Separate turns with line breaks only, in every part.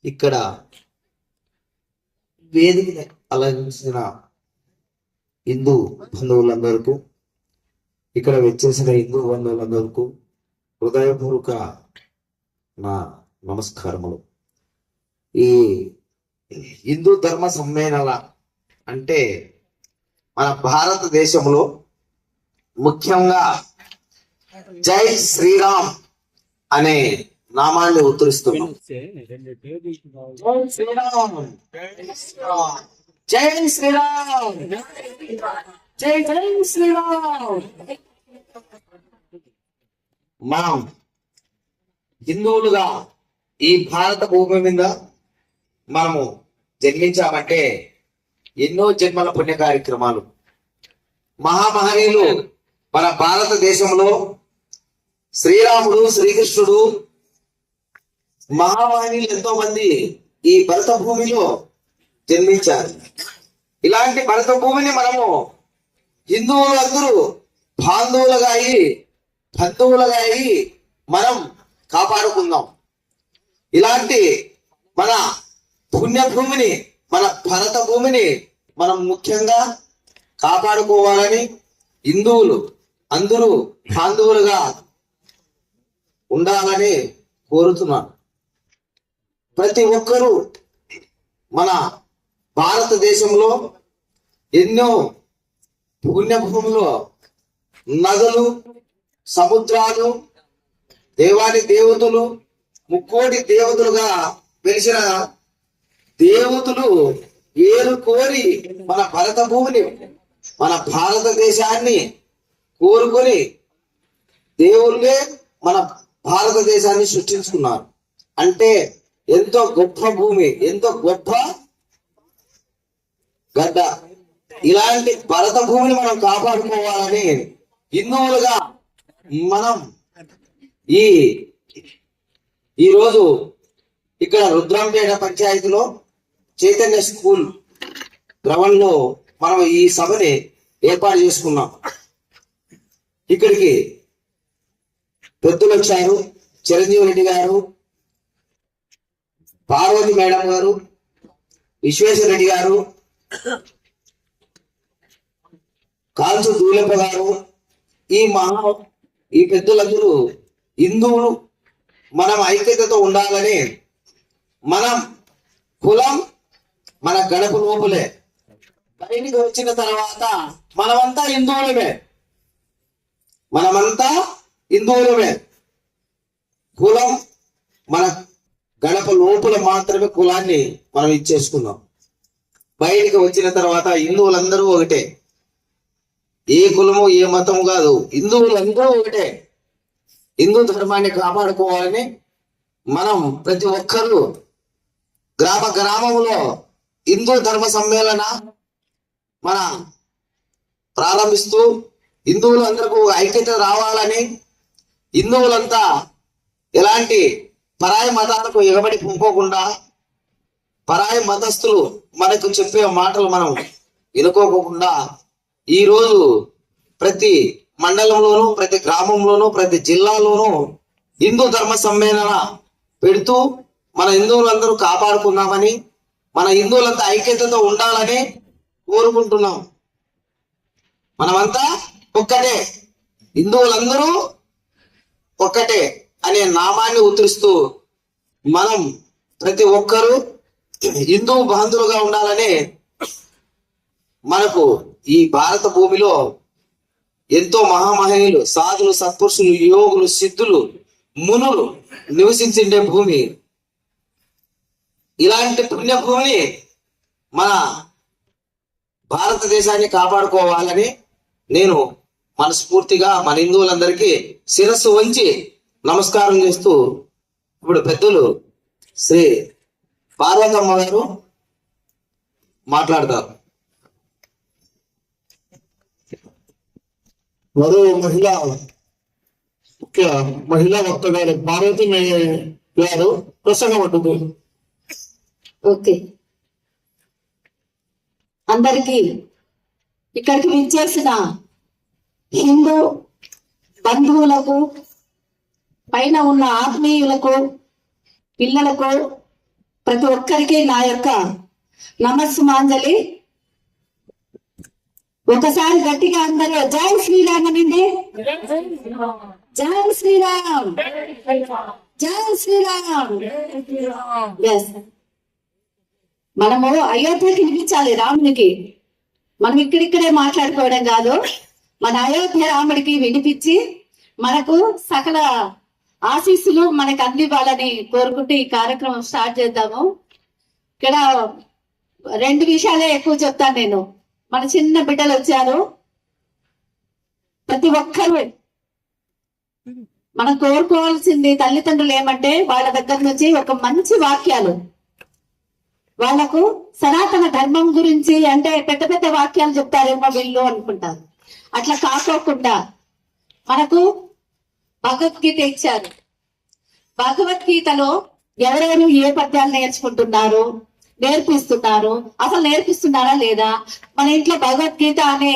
ఇక్కడ వేదికని అలంకరించిన హిందూ బంధువులందరికీ, ఇక్కడ వచ్చేసిన హిందూ బంధువులందరికీ హృదయపూర్వక నా నమస్కారములు. ఈ హిందూ ధర్మ సమ్మేళన అంటే మన భారతదేశంలో ముఖ్యంగా జై శ్రీరామ్ అనే నామాన్ని ఉత్తరిస్తున్నాం. జై శ్రీరామ్, జై జై శ్రీరామ్. మనం హిందువులుగా ఈ భారత భూమి మీద మనము జన్మించామంటే ఎన్నో జన్మల పుణ్య కార్యక్రమాలు, మహామహనీయులు మన భారతదేశంలో శ్రీరాముడు, శ్రీకృష్ణుడు, మహామహనీయులు ఎంతో మంది ఈ భరత భూమిలో జన్మించారు. ఇలాంటి భరత భూమిని మనము హిందువులందరూ బంధువులుగా అయి మనం కాపాడుకుందాం. ఇలాంటి మన పుణ్యభూమిని, మన భరత భూమిని మనం ముఖ్యంగా కాపాడుకోవాలని హిందువులు అందరూ బంధువులుగా ఉండాలని కోరుతున్నాను. ప్రతి ఒక్కరూ మన భారతదేశంలో ఎన్నో పుణ్యభూములు, నదులు, సముద్రాలు, దేవాది దేవతలు, ముక్కోటి దేవతలుగా వెలిసిన దేవతలు ఏరు కోరి మన భరత భూమిని, మన భారతదేశాన్ని కోరుకొని దేవుళ్ళే మన భారతదేశాన్ని సృష్టించుకున్నారు. అంటే ఎంతో గొప్ప భూమి, ఎంతో గొప్ప గడ్డ. ఇలాంటి భరత భూమిని మనం కాపాడుకోవాలని హిందువులుగా మనం ఈరోజు ఇక్కడ రుద్రంపేట పంచాయతీలో చైతన్య స్కూల్ గ్రౌండ్ లో మనం ఈ సభని ఏర్పాటు చేసుకున్నాం. ఇక్కడికి పెద్దలు వచ్చారు. చిరంజీవి రెడ్డి గారు, పార్వతి మేడం గారు, విశ్వేశ్వర రెడ్డి గారు, కాల్చు దూలెప్ప గారు, ఈ పెద్దలందరూ హిందువులు మనం ఐక్యతతో ఉండాలని, మనం కులం మన గడప లోపలే, బయటికి వచ్చిన తర్వాత మనమంతా హిందువులమే. కులం మన గడప లోపల మాత్రమే కులాన్ని మనం ఇచ్చేసుకున్నాం. బయటికి వచ్చిన తర్వాత హిందువులందరూ ఒకటే, ఏ కులము ఏ మతము కాదు, హిందువులందరూ ఒకటే. హిందూ ధర్మాన్ని కాపాడుకోవాలని మనం ప్రతి ఒక్కరూ గ్రామంలో హిందూ ధర్మ సమ్మేళన మన ప్రారంభిస్తూ హిందువులందరికీ ఐక్యత రావాలని, హిందువులంతా ఎలాంటి పరాయి మతాలకు ఎగబడి పంపకుండా, పరాయి మతస్థులు మనకు చెప్పే మాటలు మనం వినుకోకుండా ఈరోజు ప్రతి మండలంలోనూ, ప్రతి గ్రామంలోనూ, ప్రతి జిల్లాలోనూ హిందూ ధర్మ సమ్మేళన పెడుతూ మన హిందువులందరూ కాపాడుకుందామని, మన హిందువులంతా ఐక్యతతో ఉండాలని కోరుకుంటున్నాం. మనమంతా ఒక్కటే, హిందువులందరూ ఒక్కటే అనే నామాన్ని ఉత్తరిస్తూ మనం ప్రతి ఒక్కరూ హిందూ బంధువులుగా ఉండాలని, మనకు ఈ భారత భూమిలో ఎంతో మహామహనీయులు, సాధులు, సత్పురుషులు, యోగులు, సిద్ధులు, మునులు నివసించే భూమి. ఇలాంటి పుణ్యభూమిని మన భారతదేశాన్ని కాపాడుకోవాలని నేను మనస్ఫూర్తిగా మన హిందువులందరికీ శిరస్సు వంచి నమస్కారం చేస్తూ, ఇప్పుడు పెద్దలు శ్రీ పార్వతమ్మ గారు మాట్లాడతారు.
మరో మహిళా వక్త గారు పార్వతి గారు ప్రసంగం ఉంటుంది.
ఓకే, అందరికీ ఇక్కడికి విచ్చేసిన హిందూ బంధువులకు, పైన ఉన్న ఆత్మీయులకు, పిల్లలకు, ప్రతి ఒక్కరికి నా యొక్క నమస్సుమాంజలి. ఒకసారి గట్టిగా అందరూ జై శ్రీరామ్ అనండి. జై శ్రీరామ్, జై శ్రీరామ్. Yes. మనము అయోధ్యకి వినిపించాలి రామునికి. మనం ఇక్కడిక్కడే మాట్లాడుకోవడం కాదు, మన అయోధ్య రాముడికి వినిపించి మనకు సకల ఆశీస్సులు మనకు అందివ్వాలని కోరుకుంటూ ఈ కార్యక్రమం స్టార్ట్ చేద్దాము. ఇక్కడ 2 విషయాలే ఎక్కువ చెప్తాను నేను. మన చిన్న బిడ్డలు వచ్చారు, ప్రతి ఒక్కరు మనం కోరుకోవాల్సింది తల్లిదండ్రులు ఏమంటే వాళ్ళ దగ్గర నుంచి ఒక మంచి వాక్యాలు, వాళ్లకు సనాతన ధర్మం గురించి అంటే పెద్ద పెద్ద వాక్యాలు చెప్తారేమో వీళ్ళు అనుకుంటారు. అట్లా కాకోకుండా మనకు భగవద్గీత ఇచ్చారు. భగవద్గీతలో ఎవరెవరు ఏ పద్యాలు నేర్పిస్తున్నారు, అసలు నేర్పిస్తున్నారా లేదా, మన ఇంట్లో భగవద్గీత అనే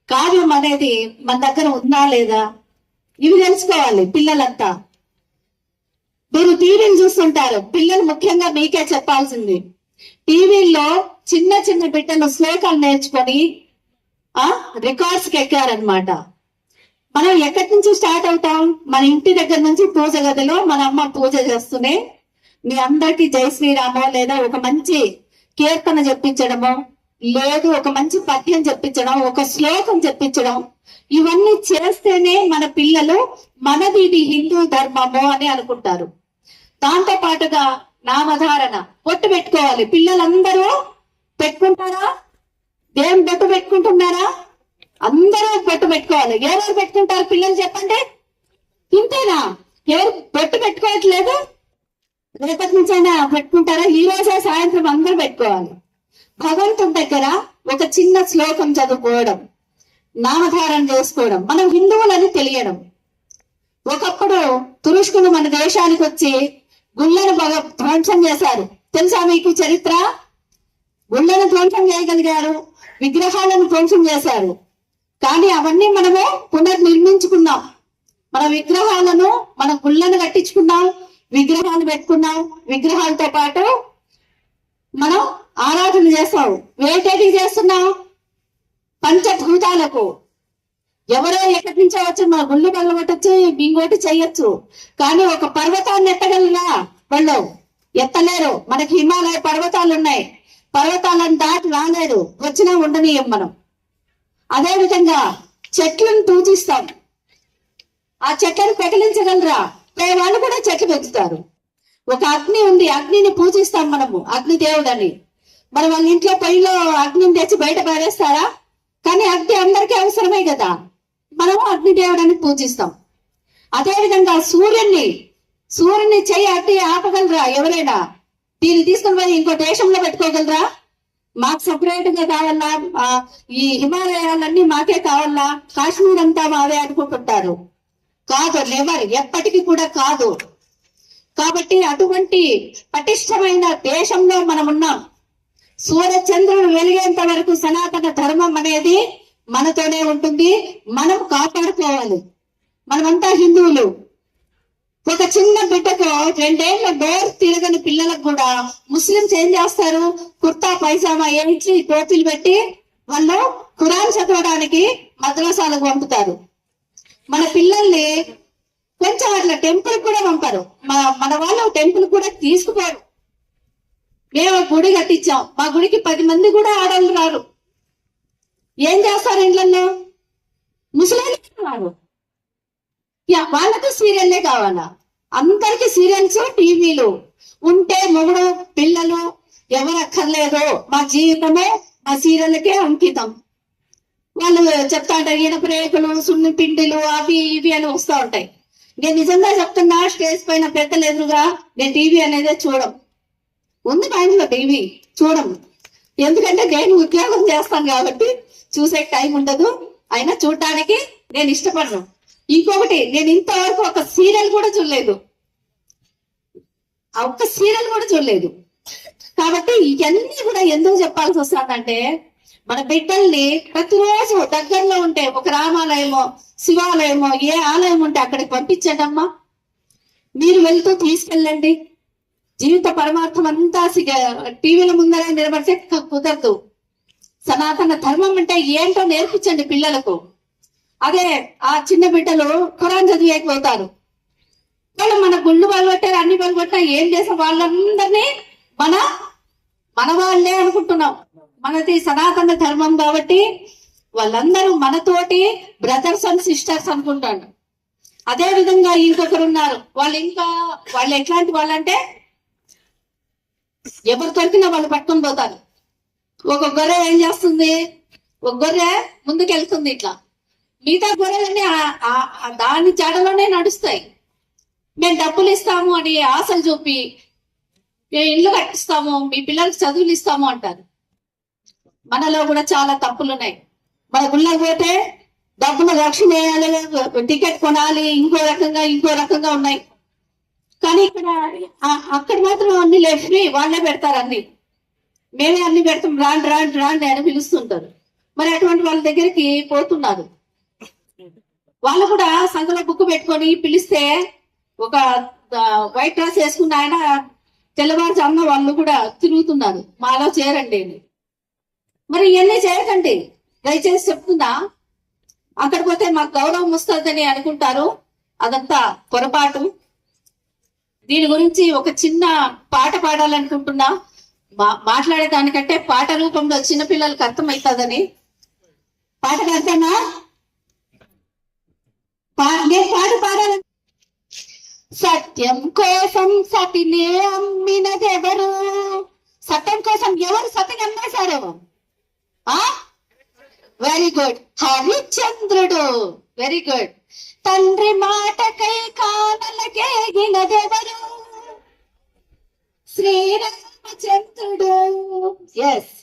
కార్యం అనేది మన దగ్గర ఉందా లేదా, ఇవి తెలుసుకోవాలి పిల్లలంతా. మీరు టీవీని చూస్తుంటారు, పిల్లలు ముఖ్యంగా మీకే చెప్పాల్సింది. టీవీల్లో చిన్న చిన్న బిడ్డలు శ్లోకాలు నేర్చుకొని రికార్డ్స్ కి ఎక్కారనమాట. మనం ఎక్కడి నుంచి స్టార్ట్ అవుతాం? మన ఇంటి దగ్గర నుంచి పూజ గదిలో మన అమ్మ పూజ చేస్తూనే మీ అందరికి జై శ్రీరామో లేదా ఒక మంచి కీర్తన చెప్పించడమో, లేదు ఒక మంచి పద్యం చెప్పించడం, ఒక శ్లోకం చెప్పించడం, ఇవన్నీ చేస్తేనే మన పిల్లలు మనది ఇది హిందూ ధర్మము అని అనుకుంటారు. దాంతో పాటుగా నామధారణ, బొట్టు పెట్టుకోవాలి. పిల్లలందరూ పెట్టుకుంటారా? దేవుని బొట్టు పెట్టుకుంటున్నారా? అందరూ బొట్టు పెట్టుకోవాలి. ఎవరెవరు పెట్టుకుంటారు పిల్లలు చెప్పండి? ఇంతేనా? ఎవరు బొట్టు పెట్టుకోవట్లేదు? రేపటి నుంచైనా పెట్టుకుంటారా? ఈ రోజే సాయంత్రం అందరూ పెట్టుకోవాలి. భగవంతుడి దగ్గర ఒక చిన్న శ్లోకం చదువుకోవడం, నామధారణ చేసుకోవడం, మనం హిందువులని తెలియడం. ఒకప్పుడు తురుష్కులు మన దేశానికి వచ్చి గుళ్ళను ధ్వంసం చేశారు. తెలుసా మీకు చరిత్ర? గుళ్ళను ధ్వంసం చేయగలిగారు, విగ్రహాలను ధ్వంసం చేశారు. కానీ అవన్నీ మనము పునర్నిర్మించుకున్నాం. మన విగ్రహాలను, మన గుళ్ళను కట్టించుకున్నాం, విగ్రహాలు పెట్టుకున్నాం. విగ్రహాలతో పాటు మనం ఆరాధన చేస్తాం. వేటేటి చేస్తున్నాం? పంచభూతాలకు. ఎవరో ఎక్కడి నుంచో వచ్చి మా గుళ్ళు పగలగొట్టచ్చు, ఇంకోటి చెయ్యొచ్చు. కానీ ఒక పర్వతాన్ని ఎత్తగలరా? వాళ్ళు ఎత్తలేరు. మనకి హిమాలయ పర్వతాలు ఉన్నాయి, పర్వతాలను దాటి రాలేదు, వచ్చినా ఉండనీయం మనం. అదే విధంగా చెట్లను పూజిస్తాం, ఆ చెట్లను పెకలించగలరా? వాళ్ళు కూడా చెట్లు పెంచుతారు. ఒక అగ్ని ఉంది, అగ్నిని పూజిస్తాం మనము, అగ్ని దేవుడని. మరి వాళ్ళ ఇంట్లో పొయ్యిలో అగ్నిని తెచ్చి బయట పారేస్తారా? కానీ అగ్ని అందరికీ అవసరమే కదా, మనము అగ్ని దేవుడని పూజిస్తాం. అదే విధంగా సూర్యుని చెయ్యి అట్టి ఆపగలరా ఎవరైనా? దీన్ని తీసుకుని పోయి ఇంకో దేశంలో పెట్టుకోగలరా? మాకు సపరేట్ గా కావాలా, ఈ హిమాలయాలన్నీ మాకే కావాలా, కాశ్మీర్ అంతా మావే అనుకుంటుంటారు. కాదు, నెవర్, ఎప్పటికీ కూడా కాదు. కాబట్టి అటువంటి పటిష్టమైన దేశంలో మనం ఉన్నాం. సూర్యచంద్రుడు వెలిగేంత వరకు సనాతన ధర్మం అనేది మనతోనే ఉంటుంది. మనం కాపాడుకోవాలి. మనమంతా హిందువులు. ఒక చిన్న బిడ్డకు 2 ఏళ్ల డోర్ తిరగని పిల్లలకు కూడా ముస్లింస్ ఏం చేస్తారు? కుర్తా పైజామా వేయించి టోపీలు పెట్టి వాళ్ళు ఖురాన్ చదవడానికి మద్రసాలకు పంపుతారు. మన పిల్లల్ని కొంచెం అట్లా టెంపుల్ కూడా పంపారు. మన వాళ్ళు టెంపుల్ కూడా తీసుకుపోరు. మేము గుడి కట్టించాం, మా గుడికి 10 మంది కూడా ఆడవాళ్ళు రారు. ఏం చేస్తారు ఇంట్లో? ముసలి రారు. వాళ్ళకు సీరియల్లే కావాలా? అందరికి సీరియల్స్, టీవీలు ఉంటే మొగుడు పిల్లలు ఎవరు అక్కర్లేదు, మా జీవితమే ఆ సీరియల్కే అంకితం. వాళ్ళు చెప్తా ఉంటారు ఇనప రేకులు, సున్ని పిండిలు, అవి ఇవి అని వస్తూ ఉంటాయి. నేను నిజంగా చెప్తున్నా, స్టేజ్ పైన పెద్దలు ఎదురుగా నేను టీవీ అనేది చూడం. ఉంది మా ఇంట్లో టీవీ, చూడం. ఎందుకంటే నేను ఉద్యోగం చేస్తాను కాబట్టి చూసే టైం ఉండదు. అయినా చూడటానికి నేను ఇష్టపడను. ఇంకొకటి, నేను ఇంతవరకు ఒక సీరియల్ కూడా చూడలేదు, ఒక్క సీరియల్ కూడా చూడలేదు. కాబట్టి ఇవన్నీ కూడా ఎందుకు చెప్పాల్సి వస్తుందంటే, మన బిడ్డల్ని ప్రతిరోజు దగ్గరలో ఉంటే ఒక రామాలయమో, శివాలయమో, ఏ ఆలయం ఉంటే అక్కడికి పంపించండి అమ్మా. మీరు వెళ్తూ తీసుకెళ్ళండి. జీవిత పరమార్థం అంతా టీవీల ముందర నిలబడితే కుదరదు. సనాతన ధర్మం అంటే ఏంటో నేర్పించండి పిల్లలకు. అదే ఆ చిన్న బిడ్డలు ఖురాన్ చదివేకపోతారు. వాళ్ళు మన గుళ్ళు పగలగొట్టారు, అన్ని పగలగొట్టినా ఏం చేసే వాళ్ళందరినీ మన వాళ్ళే అనుకుంటున్నాం. మనది సనాతన ధర్మం కాబట్టి వాళ్ళందరూ మనతోటి బ్రదర్స్ అండ్ సిస్టర్స్ అనుకుంటాడు. అదే విధంగా ఇంకొకరు ఉన్నారు, వాళ్ళు ఎట్లాంటి వాళ్ళంటే ఎవరు దొరికినా వాళ్ళు పట్టుకొని పోతారు. ఒక గొర్రె ఏం చేస్తుంది, ఒక గొర్రె ముందుకెళ్తుంది ఇట్లా, మిగతా గొర్రెలన్నీ దాని జాడలోనే నడుస్తాయి. మేము డబ్బులు ఇస్తాము అని ఆశలు చూపి మేము ఇల్లు కట్టిస్తాము, మీ పిల్లలకు చదువులు ఇస్తాము అంటారు. మనలో కూడా చాలా తప్పులు ఉన్నాయి. మన గుళ్ళకి పోతే డబ్బులు రక్షణ వేయాలి, టికెట్ కొనాలి, ఇంకో రకంగా ఉన్నాయి. కానీ అక్కడ మాత్రం అన్ని ఫ్రీ, వాళ్ళే పెడతారు అన్ని. మేమే అన్ని పెడతాం, రాండి అని పిలుస్తుంటారు. మరి అటువంటి వాళ్ళ దగ్గరికి పోతున్నారు. వాళ్ళు కూడా సంఘంలో బుక్ పెట్టుకొని పిలిస్తే ఒక వైట్ డ్రెస్ వేసుకున్న ఆయన తెల్లవారుజామున వాళ్ళు కూడా తిరుగుతున్నారు, మాలో చేరండి అని. మరి ఇవన్నీ చేయకండి దయచేసి చెప్తున్నా. అక్కడ పోతే మాకు గౌరవం వస్తుందని అనుకుంటారు, అదంతా పొరపాటు. దీని గురించి ఒక చిన్న పాట పాడాలనుకుంటున్నా. మాట్లాడేదానికంటే పాట రూపంలో చిన్న పిల్లలకు అర్థమవుతుందని. పాటకు అర్థమా? నేను పాడాలని. సత్యం కోసం సతినే అమ్మినదెవరు? సత్యం కోసం ఎవరు సతిని అమ్మేశారు? వెరీ గుడ్, హరిశ్చంద్రుడు. Very good. తండ్రి మాటకై కానలకేగినదెవరు? శ్రీరామచంద్రుడు. ఎస్.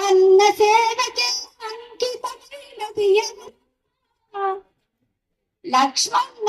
అన్న సేవకే అంకితమైనది ఎవరు? లక్ష్మణ.